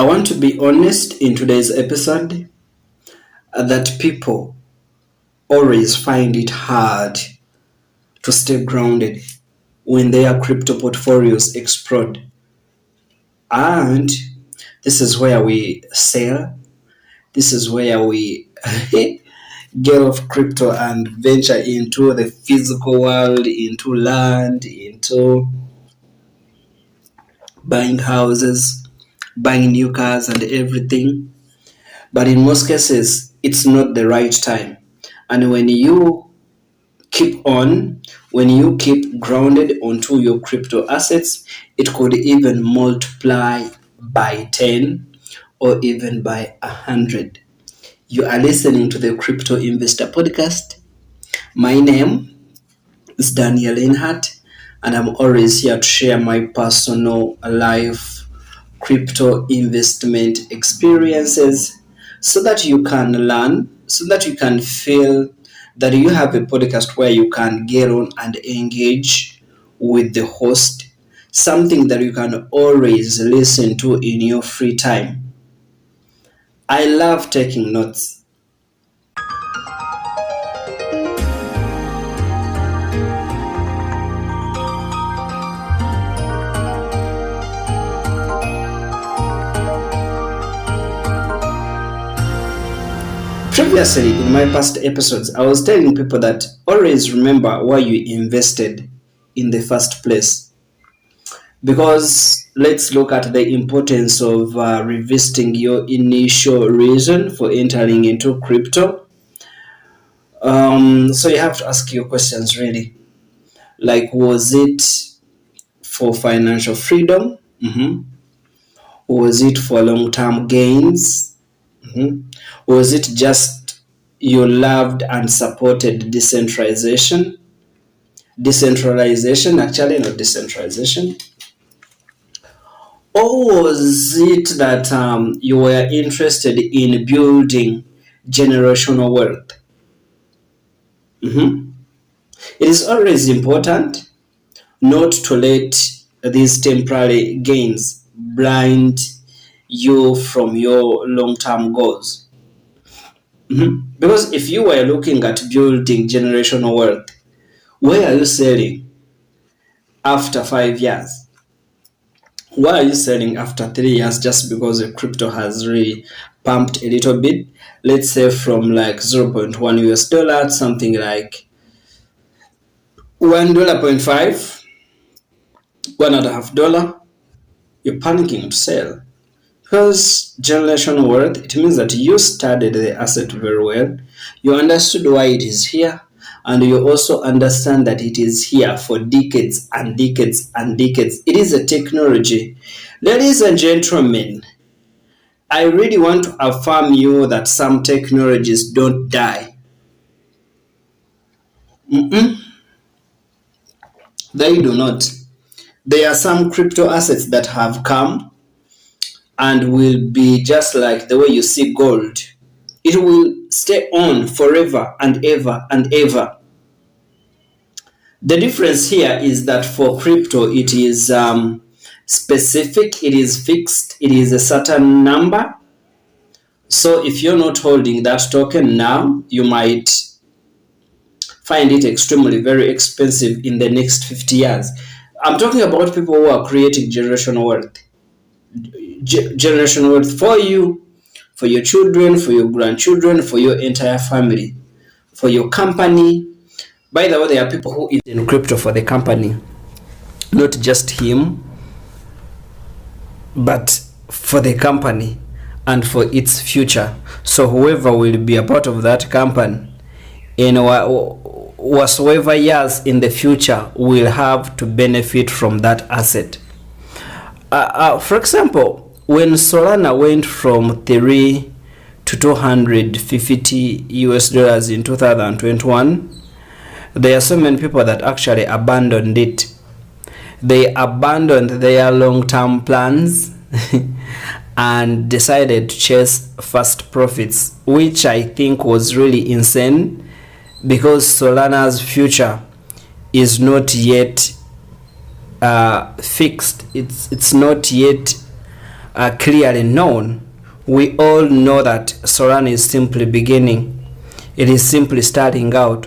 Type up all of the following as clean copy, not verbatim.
I want to be honest in today's episode that people always find it hard to stay grounded when their crypto portfolios explode. And this is where we sell, this is where we get off crypto and venture into the physical world, into land, into buying houses, buying new cars, and everything. But in most cases, it's not the right time. And when you keep on, when you keep grounded onto your crypto assets, it could even multiply by 10 or even by 100. You are listening to the Crypto Investor Podcast. My name is Daniel Leinhardt, and I'm always here to share my personal life crypto investment experiences so that you can learn, so that you can feel that you have a podcast where you can get on and engage with the host, something that you can always listen to in your free time. I love taking notes. Previously, in my past episodes, I was telling people that always remember why you invested in the first place. Because let's look at the importance of revisiting your initial reason for entering into crypto. So you have to ask your questions really. Like, was it for financial freedom? Was it for long-term gains? Was it just you loved and supported decentralization? Decentralization, actually, not decentralization. Or was it that you were interested in building generational wealth? It is always important not to let these temporary gains blind you from your long-term goals. Because if you were looking at building generational wealth, where are you selling after 5 years? Why are you selling after 3 years just because the crypto has really pumped a little bit? Let's say from like 0.1 US dollar, something like $1.5, $1.50. You're panicking to sell. Because generational wealth, it means that you studied the asset very well, you understood why it is here, and you also understand that it is here for decades and decades and decades. It is a technology. Ladies and gentlemen, I really want to affirm you that some technologies don't die. They do not. There are some crypto assets that have come and will be just like the way you see gold. It will stay on forever and ever and ever. The difference here is that for crypto, it is specific, it is fixed, it is a certain number. So if you're not holding that token now, you might find it extremely very expensive in the next 50 years. I'm talking about people who are creating generational wealth. Generational wealth for you, for your children, for your grandchildren, for your entire family, for your company. By the way, there are people who is in crypto for the company, not just him, but for the company and for its future. So whoever will be a part of that company in whatsoever years in the future will have to benefit from that asset. For example, when Solana went from 3 to 250 US dollars in 2021, there are so many people that actually abandoned it. They abandoned their long-term plans and decided to chase fast profits, which I think was really insane because Solana's future is not yet fixed. It's not yet clearly known. We all know that Solana is simply beginning. It is simply starting out.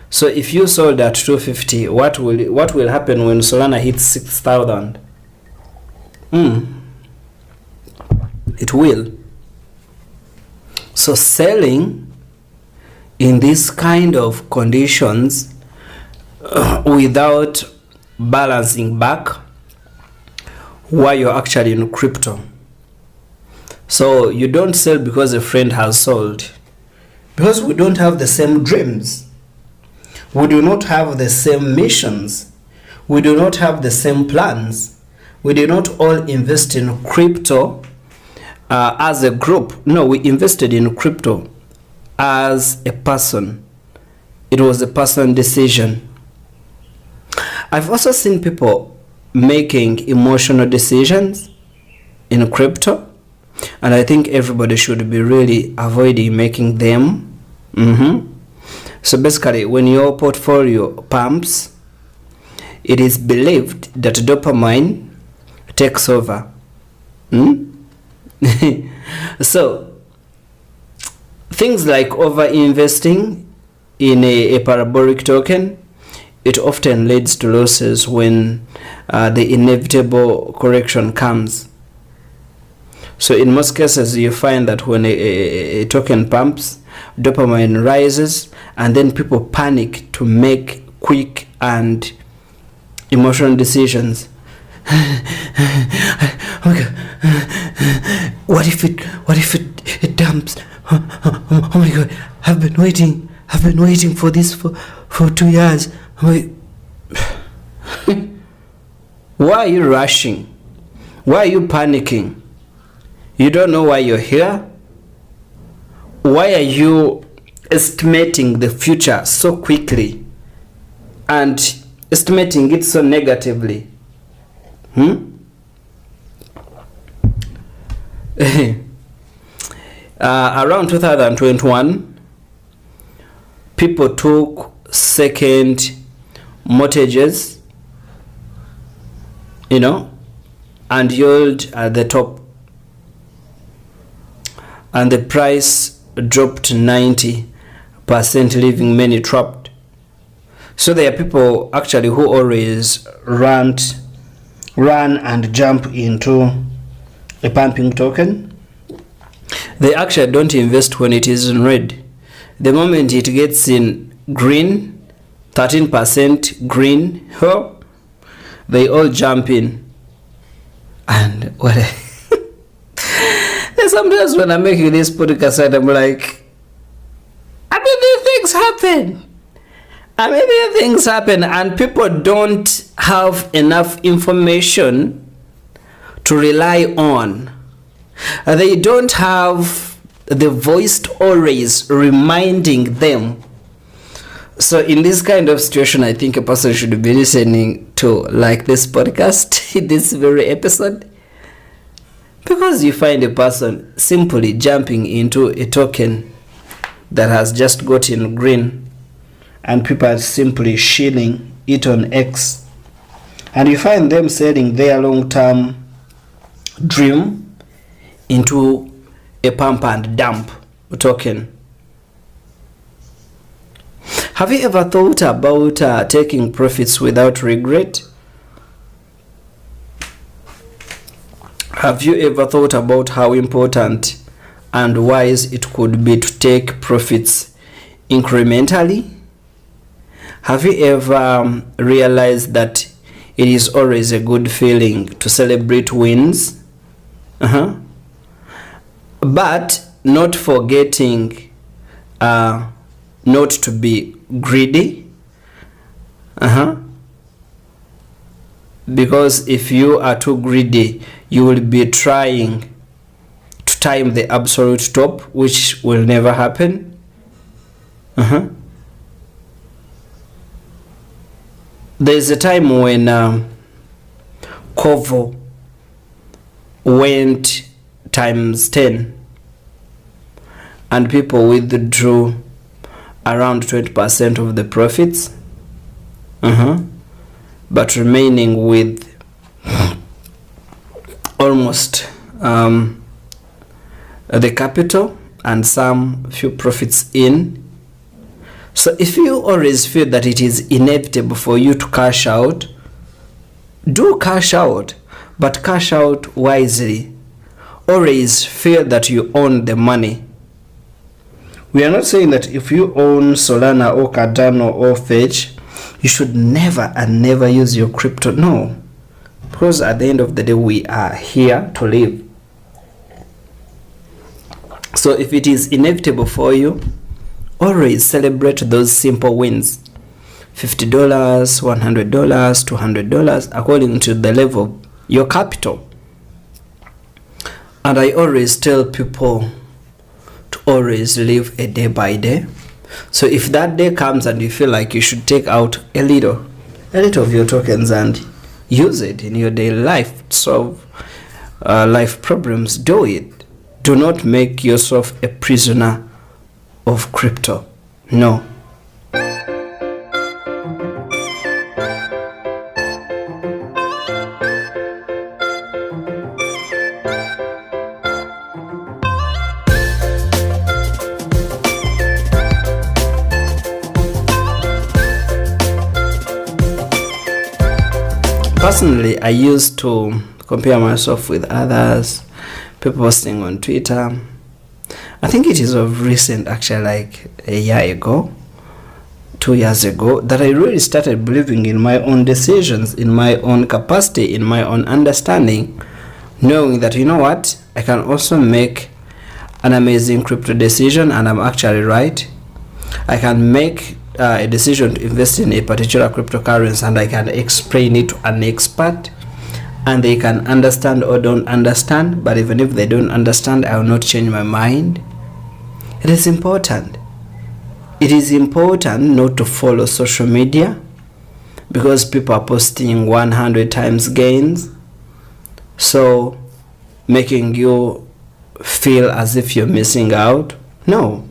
So if you sold at 250, what will happen when Solana hits 6,000? It will. So selling in this kind of conditions without balancing back while you're actually in crypto. So you don't sell because a friend has sold. Because we don't have the same dreams. We do not have the same missions. We do not have the same plans. We did not all invest in crypto as a group. No, we invested in crypto as a person. It was a personal decision. I've also seen people making emotional decisions in crypto, and I think everybody should be really avoiding making them. So basically, when your portfolio pumps, it is believed that dopamine takes over. So things like over investing in a parabolic token, it often leads to losses when the inevitable correction comes. So in most cases, you find that when a token pumps, dopamine rises, and then people panic to make quick and emotional decisions. What if it dumps? Oh my god, I've been waiting for this for 2 years. Why are you rushing? Why are you panicking? You don't know why you're here? Why are you estimating the future so quickly and estimating it so negatively? Around 2021, people took second mortgages, and yield at the top, and the price dropped 90%, leaving many trapped. So there are people actually who always run and jump into a pumping token. They actually don't invest when it is in red. The moment it gets in green, 13% green, they all jump in. And sometimes when I'm making this podcast, I'm like, things happen and people don't have enough information to rely on. They don't have the voice always reminding them. So in this kind of situation, I think a person should be listening to like this podcast, this very episode, because you find a person simply jumping into a token that has just gotten green, and people are simply shilling it on X, and you find them selling their long-term dream into a pump and dump token. Have you ever thought about taking profits without regret? Have you ever thought about how important and wise it could be to take profits incrementally? Have you ever realized that it is always a good feeling to celebrate wins? But not forgetting not to be greedy. Because if you are too greedy, you will be trying to time the absolute top, which will never happen. There's a time when Kovo went times 10 and people withdrew around 20% of the profits, but remaining with almost the capital and some few profits in. So if you always feel that it is inevitable for you to cash out, do cash out, but cash out wisely. Always feel that you own the money. We are not saying that if you own Solana or Cardano or Fetch, you should never and never use your crypto. No, because at the end of the day, we are here to live. So if it is inevitable for you, always celebrate those simple wins. $50, $100, $200, according to the level of your capital. And I always tell people to always live a day by day. So if that day comes and you feel like you should take out a little of your tokens and use it in your daily life to solve life problems, do it. Do not make yourself a prisoner of crypto. No. Personally, I used to compare myself with others, people posting on Twitter. I think it is of recent, actually, like a year ago, 2 years ago, that I really started believing in my own decisions, in my own capacity, in my own understanding, knowing that, you know what, I can also make an amazing crypto decision, and I'm actually right. I can make a decision to invest in a particular cryptocurrency, and I can explain it to an expert, and they can understand or don't understand. But even if they don't understand, I will not change my mind. It is important. It is important not to follow social media because people are posting 100 times gains, so making you feel as if you're missing out. No.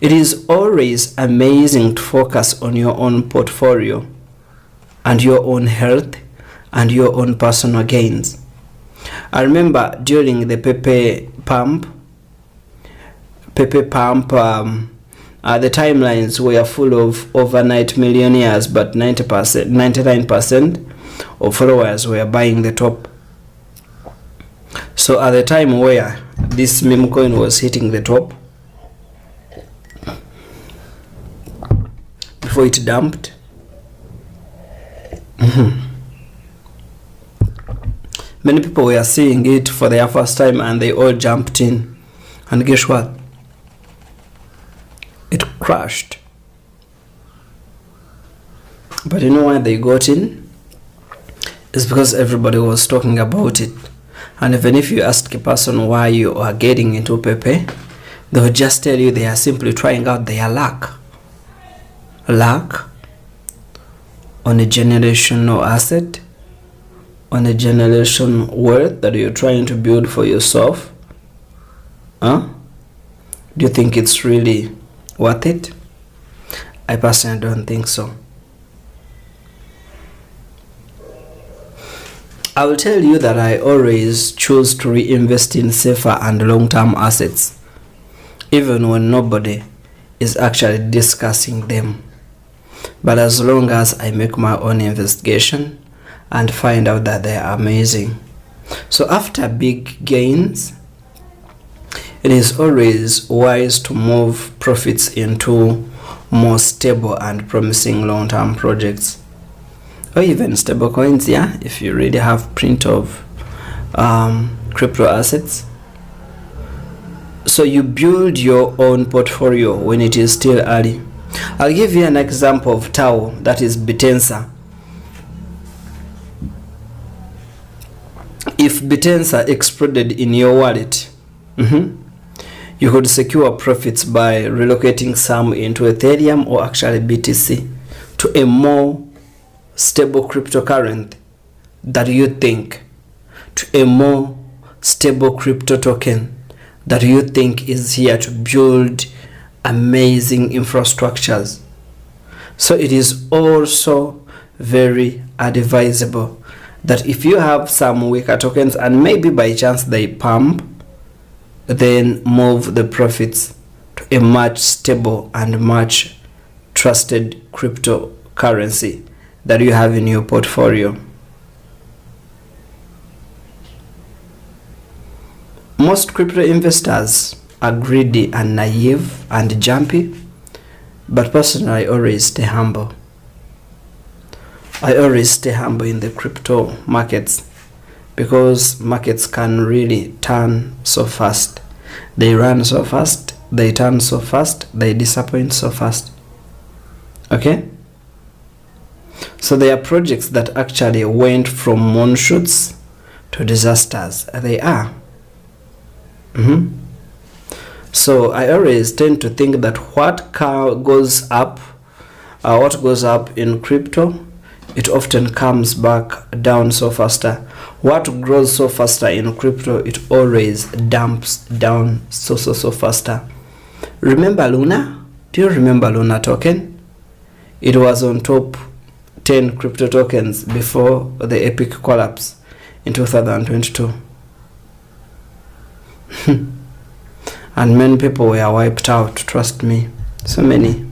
It is always amazing to focus on your own portfolio and your own health and your own personal gains. I remember during the Pepe pump, the timelines were full of overnight millionaires, but 99% of followers were buying the top. So at the time where this meme coin was hitting the top, before it dumped, many people were seeing it for their first time and they all jumped in, and guess what? It crashed. But you know why they got in? It's because everybody was talking about it. And even if you ask a person why you are getting into Pepe, they will just tell you they are simply trying out their luck on a generational asset, on a generation wealth that you're trying to build for yourself. Do you think it's really worth it? I personally don't think so. I will tell you that I always choose to reinvest in safer and long-term assets, even when nobody is actually discussing them. But as long as I make my own investigation and find out that they are amazing. So after big gains, it is always wise to move profits into more stable and promising long-term projects, or even stable coins, yeah, if you really have print of crypto assets. So you build your own portfolio when it is still early. I'll give you an example of Tau, that is Bitensa. If Bitensa exploded in your wallet, you could secure profits by relocating some into Ethereum or actually BTC to a more stable cryptocurrency that you think, to a more stable crypto token that you think is here to build amazing infrastructures. So it is also very advisable that if you have some weaker tokens and maybe by chance they pump, then move the profits to a much stable and much trusted cryptocurrency that you have in your portfolio. Most crypto investors are greedy and naive and jumpy, but personally I always stay humble. I always stay humble in the crypto markets because markets can really turn so fast. They run so fast, they turn so fast, they disappoint so fast. Okay? So there are projects that actually went from moonshoots to disasters. They are. So I always tend to think that what goes up in crypto, it often comes back down so faster. What grows so faster in crypto, it always dumps down so faster. Remember Luna? Do you remember Luna token? It was on top 10 crypto tokens before the epic collapse in 2022. And many people were wiped out, trust me. So many.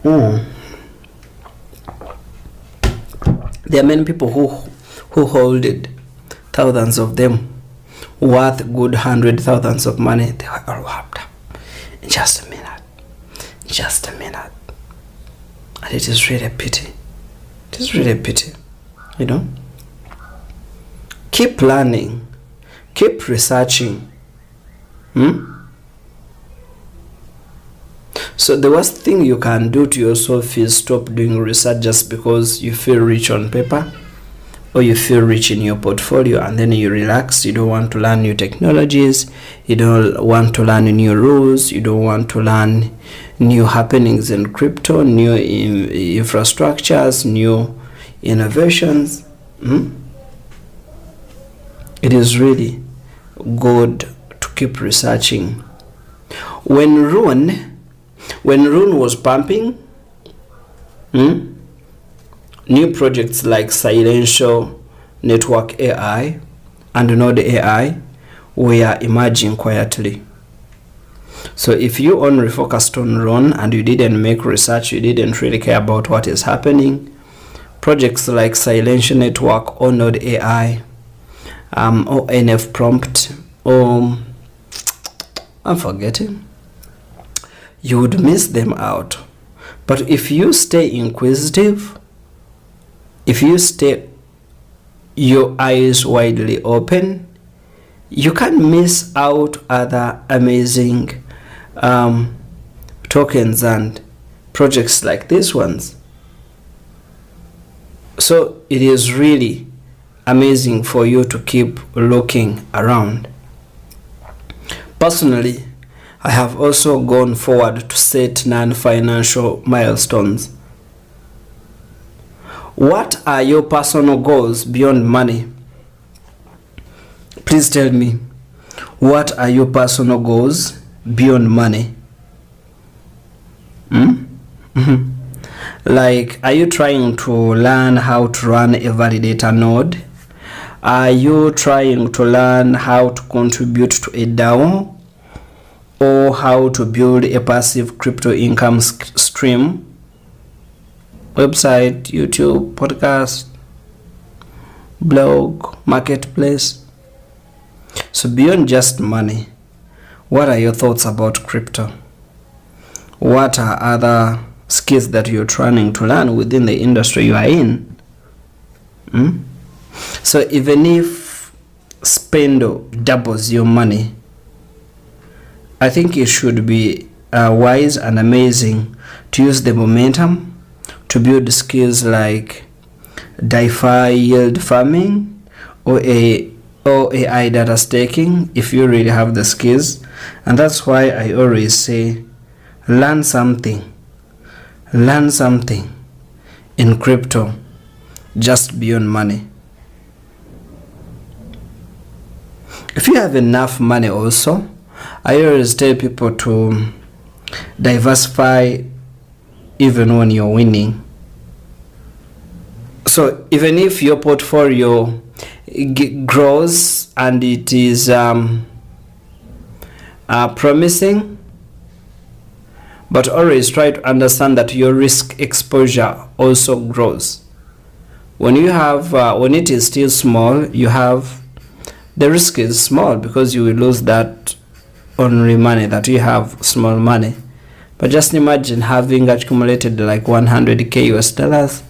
There are many people who hold it, thousands of them, worth good hundred thousands of money. They were all wiped up in just a minute. And it is really a pity. It is really a pity, you know. Keep learning, keep researching. So the worst thing you can do to yourself is stop doing research just because you feel rich on paper or you feel rich in your portfolio, and then you relax. You don't want to learn new technologies, you don't want to learn new rules, you don't want to learn new happenings in crypto, new infrastructures, new innovations. It is really good to keep researching. When Rune was pumping, new projects like Silential Network AI and Node AI were emerging quietly. So if you only focused on Rune and you didn't make research, you didn't really care about what is happening, projects like Silential Network or Node AI or NF Prompt or I'm forgetting, you would miss them out. But if you stay inquisitive, if you stay your eyes widely open, you can miss out other amazing tokens and projects like these ones. So it is really amazing for you to keep looking around. Personally, I have also gone forward to set non-financial milestones. What are your personal goals beyond money? Please tell me, what are your personal goals beyond money? Like, are you trying to learn how to run a validator node? Are you trying to learn how to contribute to a DAO? Or how to build a passive crypto income stream? Website, YouTube, podcast, blog, marketplace. So beyond just money, what are your thoughts about crypto? What are other skills that you're trying to learn within the industry you are in? So even if Spendo doubles your money, I think it should be wise and amazing to use the momentum to build skills like DeFi yield farming or AI data staking if you really have the skills. And that's why I always say learn something in crypto just beyond money. If you have enough money also, I always tell people to diversify even when you're winning. So even if your portfolio grows and it is promising, but always try to understand that your risk exposure also grows. When you have when it is still small, you have the risk is small because you will lose that only money that you have, small money. But just imagine having accumulated like 100k US dollars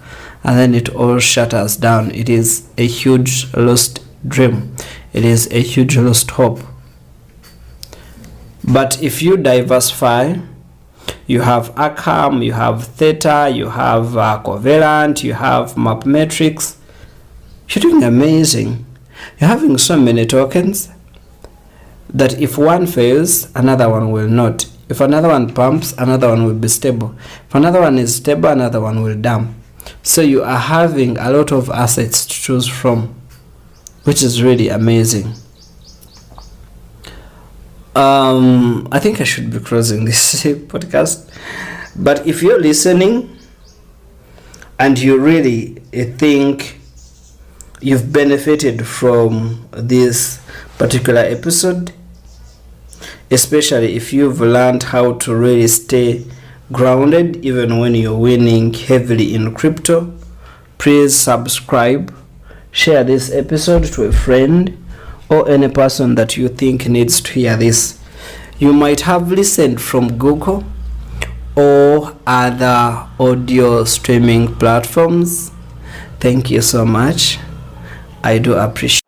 and then it all shatters down. It is a huge lost dream. It is a huge lost hope. But if you diversify, you have Arkham, you have Theta, you have Covalent, you have Mapmetrics, you're doing amazing. You're having so many tokens that if one fails, another one will not. If another one pumps, another one will be stable. If another one is stable, another one will dump. So you are having a lot of assets to choose from, which is really amazing. I think I should be closing this podcast. But if you're listening and you really think you've benefited from this particular episode, especially if you've learned how to really stay grounded even when you're winning heavily in crypto, please subscribe, share this episode to a friend or any person that you think needs to hear this. You might have listened from Google or other audio streaming platforms. Thank you so much. I do appreciate